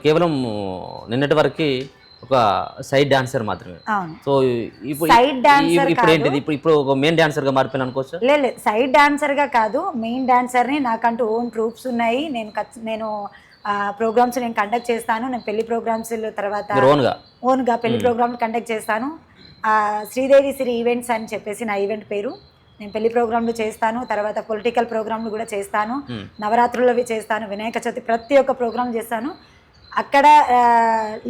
కేవలం నిన్నటి వరకు ఒక సైడ్ డాన్సర్ మాత్రమే. అవును. సో ఇప్పుడు సైడ్ డాన్సర్ ఇప్పుడు ఏంటిది, ఇప్పుడు ఒక మెయిన్ డాన్సర్ గా మారిపోయిన అనుకోవచ్చు. లేదు, సైడ్ డాన్సర్గా కాదు, మెయిన్ డాన్సర్ని. నాకంటూ ఓన్ ట్రూప్స్ ఉన్నాయి. నేను ప్రోగ్రామ్స్ నేను కండక్ట్ చేస్తాను. నేను పెళ్లి ప్రోగ్రామ్స్ తర్వాత ఓన్గా పెళ్లి ప్రోగ్రామ్లు కండక్ట్ చేస్తాను. శ్రీదేవి శ్రీ ఈవెంట్స్ అని చెప్పేసి నా ఈవెంట్ పేరు. నేను పెళ్లి ప్రోగ్రాంలు చేస్తాను, తర్వాత పొలిటికల్ ప్రోగ్రాంలు కూడా చేస్తాను, నవరాత్రులవి చేస్తాను, వినాయక చవితి ప్రతి ఒక్క ప్రోగ్రాం చేస్తాను. అక్కడ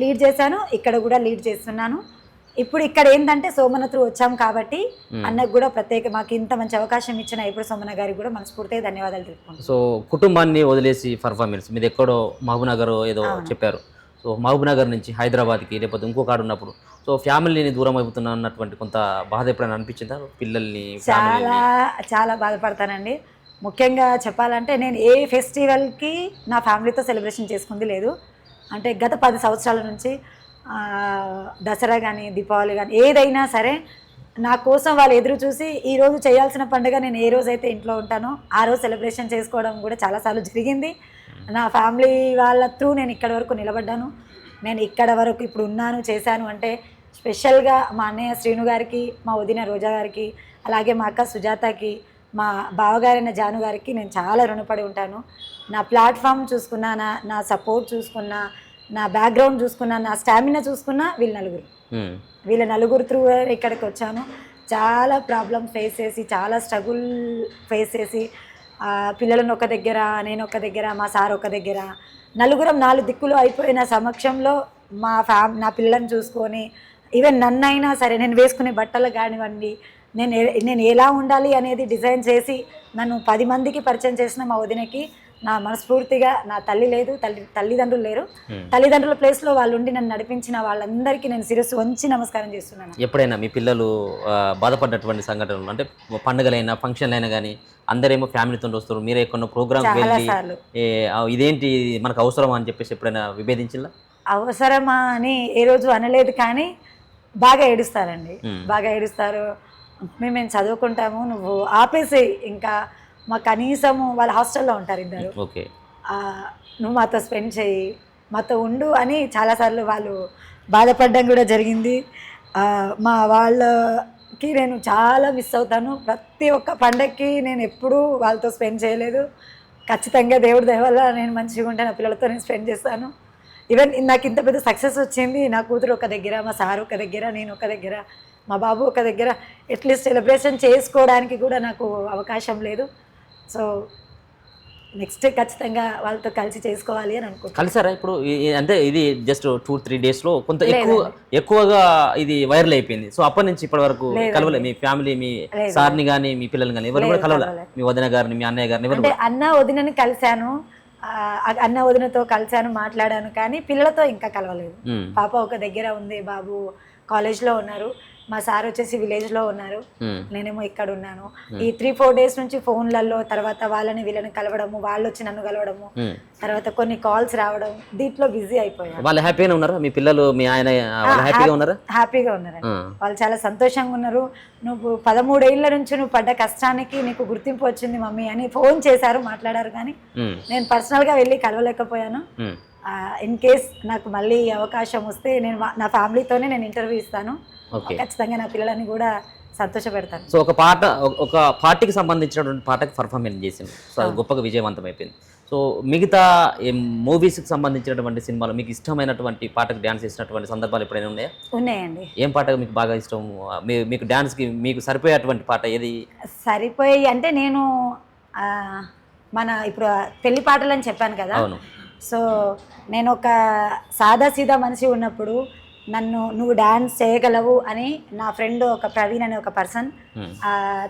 లీడ్ చేశాను, ఇక్కడ కూడా లీడ్ చేస్తున్నాను. ఇప్పుడు ఇక్కడ ఏంటంటే సోమనత్రు వచ్చాం కాబట్టి అన్నకు కూడా ప్రత్యేక మాకు ఇంత మంచి అవకాశం ఇచ్చిన ఇప్పుడు సోమన గారికి కూడా మనస్ఫూర్తిగా ధన్యవాదాలు తెలుపుకుంటాను. సో కుటుంబాన్ని వదిలేసి పర్ఫార్మెన్స్ మీది ఎక్కడో మహబూబ్నగర్ ఏదో చెప్పారు. సో మహబూబ్నగర్ నుంచి హైదరాబాద్కి లేకపోతే ఇంకో కాడు ఉన్నప్పుడు సో ఫ్యామిలీని దూరం అయిపోతున్నా అన్నటువంటి కొంత బాధ ఎప్పుడైనా అనిపించిందా పిల్లల్ని? చాలా చాలా బాధపడతానండి. ముఖ్యంగా చెప్పాలంటే నేను ఏ ఫెస్టివల్కి నా ఫ్యామిలీతో సెలబ్రేషన్ చేసుకుంది లేదు. అంటే గత 10 సంవత్సరాల నుంచి దసరా కానీ దీపావళి కానీ ఏదైనా సరే నా కోసం వాళ్ళు ఎదురు చూసి ఈరోజు చేయాల్సిన పండుగ నేను ఏ రోజైతే ఇంట్లో ఉంటానో ఆ రోజు సెలబ్రేషన్ చేసుకోవడం కూడా చాలాసార్లు జరిగింది. నా ఫ్యామిలీ వాళ్ళ త్రూ నేను ఇక్కడ వరకు నిలబడ్డాను. నేను ఇక్కడ వరకు ఇప్పుడు ఉన్నాను, చేశాను అంటే స్పెషల్గా మా అన్నయ్య శ్రీను గారికి, మా వదిన రోజా గారికి, అలాగే మా అక్క సుజాతకి, మా బావగారైన జాను గారికి నేను చాలా రుణపడి ఉంటాను. నా ప్లాట్ఫామ్ చూసుకున్నా, నా సపోర్ట్ చూసుకున్నా, నా బ్యాక్గ్రౌండ్ చూసుకున్నా, నా స్టామినా చూసుకున్నా వీళ్ళ నలుగురు త్రూ ఇక్కడికి వచ్చాను. చాలా ప్రాబ్లమ్ ఫేస్ చేసి, చాలా స్ట్రగుల్ ఫేస్ చేసి, పిల్లలను ఒక దగ్గర, నేను ఒక దగ్గర, మా సార్ ఒక దగ్గర, నలుగురం 4 దిక్కులు అయిపోయిన సమక్షంలో నా పిల్లలను చూసుకొని ఈవెన్ నన్నైనా సరే నేను వేసుకునే బట్టలు కానివ్వండి, నేను ఎలా ఉండాలి అనేది డిజైన్ చేసి నన్ను 10 మందికి పరిచయం చేసిన మా వదినకి నా మనస్ఫూర్తిగా, నా తల్లి లేదు, తల్లిదండ్రులు లేరు, తల్లిదండ్రుల ప్లేస్లో వాళ్ళు ఉండి నన్ను నడిపించిన వాళ్ళందరికీ నేను శిరస్సు వంచి నమస్కారం చేస్తున్నాను. ఎప్పుడైనా మీ పిల్లలు బాధపడ్డటువంటి సంఘటనలు అంటే పండుగలైనా ఫంక్షన్లైనా కానీ అందరేమో ఫ్యామిలీతో వస్తారు, మీరే ఎక్కడో ప్రోగ్రామ్ వెళ్ళి ఇదేంటి మనకు అవసరమా అని చెప్పేసి ఎప్పుడైనా విభేదించిందా? అవసరమా అని ఏ రోజు అనలేదు, కానీ బాగా ఏడుస్తారండి, బాగా ఏడుస్తారు. మేము చదువుకుంటాము, నువ్వు ఆపేసేయి, ఇంకా మా కనీసము వాళ్ళ హాస్టల్లో ఉంటారు ఇద్దరు, నువ్వు మాతో స్పెండ్ చేయి, మాతో ఉండు అని చాలాసార్లు వాళ్ళు బాధపడడం కూడా జరిగింది. మా వాళ్ళకి నేను చాలా మిస్ అవుతాను. ప్రతి ఒక్క పండగకి నేను ఎప్పుడూ వాళ్ళతో స్పెండ్ చేయలేదు. ఖచ్చితంగా దేవుడి దయ వల్ల నేను మంచిగా ఉంటే నా పిల్లలతో నేను స్పెండ్ చేస్తాను. ఈవెన్ నాకు ఇంత పెద్ద సక్సెస్ వచ్చింది, నా కూతురు ఒక దగ్గర, మా సార్ ఒక దగ్గర, నేను ఒక దగ్గర, మా బాబు ఒక దగ్గర, అట్లీస్ట్ సెలబ్రేషన్ చేసుకోవడానికి కూడా నాకు అవకాశం లేదు. సో నెక్స్ట్ ఖచ్చితంగా వాళ్ళతో కలిసి చేసుకోవాలి అని అనుకుంటున్నాను. కలిసారా ఇప్పుడు? అంటే ఇది జస్ట్ 2-3 డేస్లో కొంత ఎక్కువగా ఇది వైరల్ అయిపోయింది. సో అప్పటి నుంచి ఇప్పటి వరకు కలవలే మీ ఫ్యామిలీ, మీ సార్ని కానీ మీ పిల్లల్ని కానీ ఎవరు కూడా కలవలే? మీ వదిన గారిని, మీ అన్నయ్య గారిని? అంటే అన్న వదినని కలిశాను, అన్న వదినతో కలిశాను, మాట్లాడాను, కానీ పిల్లలతో ఇంకా కలవలేదు. పాప ఒక దగ్గర ఉంది, బాబు కాలేజ్లో ఉన్నారు, మా సార్ వచ్చేసి విలేజ్లో ఉన్నారు, నేనేమో ఇక్కడ ఉన్నాను. ఈ 3-4 డేస్ నుంచి ఫోన్లలో, తర్వాత వాళ్ళని వీళ్ళని కలవడము, వాళ్ళు వచ్చి నన్ను కలవడము, తర్వాత కొన్ని కాల్స్ రావడం, దీంట్లో బిజీ అయిపోయారు. వాళ్ళు హ్యాపీగా ఉన్నారా? మీ పిల్లలు, మీ ఆయన హ్యాపీగా ఉన్నారా? హ్యాపీగా ఉన్నారండి, వాళ్ళు చాలా సంతోషంగా ఉన్నారు. నువ్వు 13 ఏళ్ల నుంచి నువ్వు పడ్డ కష్టానికి నీకు గుర్తింపు వచ్చింది మమ్మీ అని ఫోన్ చేశారు, మాట్లాడారు, కానీ నేను పర్సనల్గా వెళ్ళి కలవలేకపోయాను. ఇన్ కేస్ నాకు మళ్ళీ అవకాశం వస్తే నేను నా ఫ్యామిలీతోనే నేను ఇంటర్వ్యూ ఇస్తాను, ఖచ్చితంగా నా పిల్లలని కూడా సంతోషపెడతాను. సో ఒక పార్టీకి సంబంధించినటువంటి పాటకి పర్ఫార్మెన్స్ చేసింది, సో అది గొప్పగా విజయవంతం అయిపోయింది. సో మిగతా మూవీస్కి సంబంధించినటువంటి సినిమాలు మీకు ఇష్టమైనటువంటి పాటకు డ్యాన్స్ చేసినటువంటి సందర్భాలు ఎప్పుడైనా ఉన్నాయా? ఉన్నాయండి. ఏం పాట మీకు బాగా ఇష్టం? మీకు డ్యాన్స్కి మీకు సరిపోయేటువంటి పాట ఏది? సరిపోయి అంటే నేను మన ఇప్పుడు పెళ్లి పాటలు అని చెప్పాను కదా, సో నేను ఒక సాదాసీదా మనిషి ఉన్నప్పుడు నువ్వు డ్యాన్స్ చేయగలవు అని నా ఫ్రెండ్ ఒక ప్రవీణ్ అనే ఒక పర్సన్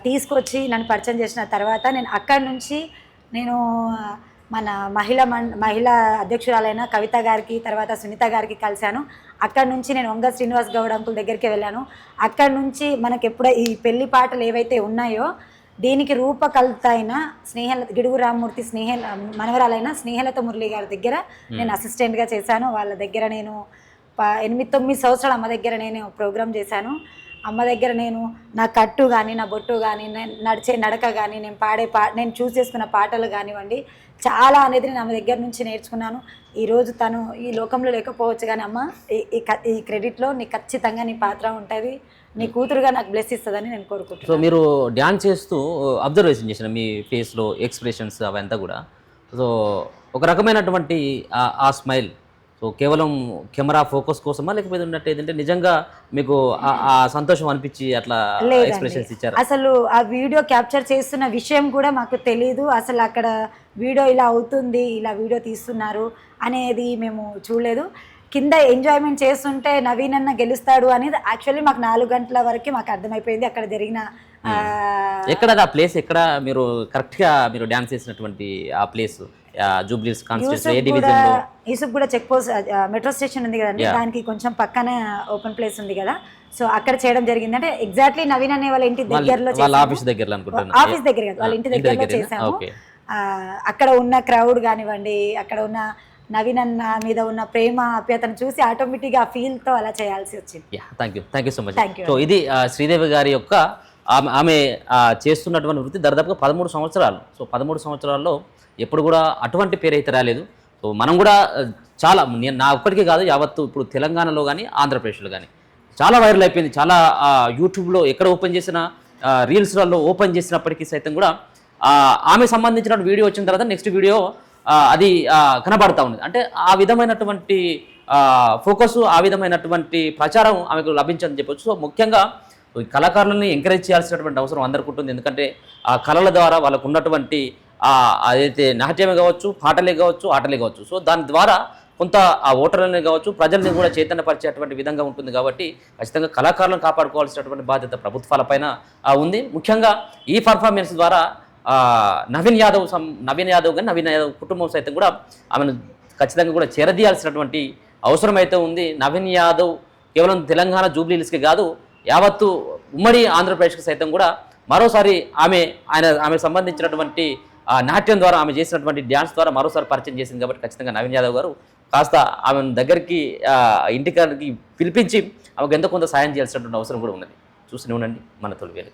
తీసుకొచ్చి నన్ను పరిచయం చేసిన తర్వాత నేను అక్కడి నుంచి మన మహిళా అధ్యక్షురాలైన కవిత గారికి, తర్వాత సునీత గారికి కలిశాను. అక్కడి నుంచి నేను వంగ శ్రీనివాస్ గౌడ్ అంకుల్ దగ్గరికి వెళ్ళాను. అక్కడి నుంచి మనకి ఎప్పుడో ఈ పెళ్లి పాటలు ఏవైతే ఉన్నాయో దీనికి రూపకల్ప అయిన గిడుగు రామ్మూర్తి మనవరాలైన స్నేహలత మురళి గారి దగ్గర నేను అసిస్టెంట్గా చేశాను. వాళ్ళ దగ్గర నేను 8-9 సంవత్సరాలు అమ్మ దగ్గర నేను ప్రోగ్రామ్ చేశాను. అమ్మ దగ్గర నేను నా కట్టు కానీ నా బొట్టు కానీ నేను నడిచే నడక కానీ నేను నేను చూస్ చేసుకున్న పాటలు కానివ్వండి చాలా అనేది నేను ఆమె దగ్గర నుంచి నేర్చుకున్నాను. ఈరోజు తను ఈ లోకంలో లేకపోవచ్చు కానీ అమ్మ ఈ క్రెడిట్లో నీకు ఖచ్చితంగా నీ పాత్ర ఉంటుంది, నీ కూతురుగా నాకు బ్లెస్ ఇస్తుందని నేను కోరుకుంటున్నాను. సో మీరు డ్యాన్స్ చేస్తూ అబ్జర్వేషన్ చేసిన మీ ఫేస్లో ఎక్స్ప్రెషన్స్ అవంతా కూడా, సో ఒక రకమైనటువంటి ఆ స్మైల్ సో కేవలం కెమెరా ఫోకస్ కోసమా లేకపోతే ఉన్నట్టు ఏదంటే నిజంగా మీకు ఆ సంతోషం అనిపించి అట్లా ఎక్స్ప్రెషన్స్ ఇచ్చారు? అసలు ఆ వీడియో క్యాప్చర్ చేస్తున్న విషయం కూడా మాకు తెలీదు. అసలు అక్కడ వీడియో ఇలా అవుతుంది, ఇలా వీడియో తీస్తున్నారు అనేది మేము చూడలేదు. కింద ఎంజాయ్మెంట్ చేస్తుంటే నవీన్ అన్న గెలుస్తాడు అనేది యాక్చువల్లీ మాకు 4 గంటల వరకు మాకు అర్థమైపోయింది అక్కడ జరిగిన. ఎక్కడ ఆ ప్లేస్ ఎక్కడ మీరు కరెక్ట్గా మీరు డ్యాన్స్ చేసినటువంటి ఆ ప్లేస్? జూబ్లీస్ కాన్స్టిట్యూన్సీ ఏ డివిజన్ లో? యూసుఫ్ కూడా చెక్ పోస్ట్ మెట్రో స్టేషన్ ఉంది కదండి, దానికి కొంచెం పక్కన ఓపెన్ ప్లేస్ ఉంది కదా, సో అక్కడ చేయడం జరిగింది. అంటే ఎగ్జాక్ట్లీ నవీన్ అనే వాళ్ళ ఇంటి దగ్గరలో, ఆఫీస్ దగ్గర అనుకుంటున్నాను, ఆఫీస్ దగ్గర కదా, వాళ్ళ ఇంటి దగ్గరలో చేసాము. అక్కడ ఉన్న క్రౌడ్ కానివ్వండి, అక్కడ ఉన్న నవీన్ అన్న మీద ఉన్న ప్రేమ ఆప్యాయతను చూసి ఆటోమేటిక్గా ఆ ఫీల్ తో అలా చేయాల్సి వచ్చింది. Thank you so much. So ఇది శ్రీదేవి గారి యొక్క ఆమె చేస్తున్నటువంటి వృత్తి దాదాపుగా 13 సంవత్సరాలు. సో 13 సంవత్సరాల్లో ఎప్పుడు కూడా అటువంటి పేరు అయితే రాలేదు. సో మనం కూడా చాలా, నేను నా ఒక్కడికే కాదు యావత్తు ఇప్పుడు తెలంగాణలో కానీ ఆంధ్రప్రదేశ్లో కానీ చాలా వైరల్ అయిపోయింది. చాలా యూట్యూబ్లో ఎక్కడ ఓపెన్ చేసిన రీల్స్లలో ఓపెన్ చేసినప్పటికీ సైతం కూడా ఆమె సంబంధించిన వీడియో వచ్చిన తర్వాత నెక్స్ట్ వీడియో అది కనబడతా ఉంది. అంటే ఆ విధమైనటువంటి ఫోకస్, ఆ విధమైనటువంటి ప్రచారం ఆమెకు లభించదని చెప్పొచ్చు. సో ముఖ్యంగా కళాకారులని ఎంకరేజ్ చేయాల్సినటువంటి అవసరం అందరికీ ఉంటుంది. ఎందుకంటే ఆ కళల ద్వారా వాళ్ళకు ఉన్నటువంటి అదైతే నాట్యమే కావచ్చు, పాటలే కావచ్చు, ఆటలే కావచ్చు, సో దాని ద్వారా కొంత ఆ ఓటర్లని కావచ్చు, ప్రజల్ని కూడా చైతన్యపరిచేటువంటి విధంగా ఉంటుంది. కాబట్టి ఖచ్చితంగా కళాకారులను కాపాడుకోవాల్సినటువంటి బాధ్యత ప్రభుత్వాలపైన ఉంది. ముఖ్యంగా ఈ పర్ఫార్మెన్స్ ద్వారా నవీన్ యాదవ్ కానీ నవీన్ యాదవ్ కుటుంబం సైతం కూడా ఆమెను ఖచ్చితంగా కూడా చేరదీయాల్సినటువంటి అవసరం అయితే ఉంది. నవీన్ యాదవ్ కేవలం తెలంగాణ జూబ్లీహిల్స్కి కాదు, యావత్తు ఉమ్మడి ఆంధ్రప్రదేశ్కి సైతం కూడా మరోసారి ఆమెకు సంబంధించినటువంటి నాట్యం ద్వారా, ఆమె చేసినటువంటి డ్యాన్స్ ద్వారా మరోసారి పరిచయం చేసింది. కాబట్టి ఖచ్చితంగా నవీన్ యాదవ్ గారు కాస్త ఆమెను దగ్గరికి ఇంటికి పిలిపించి ఆమెకు ఎంతో కొంత సాయం చేయాల్సినటువంటి అవసరం కూడా ఉన్నది. చూస్తూనే ఉండండి మన తొలి వేలు.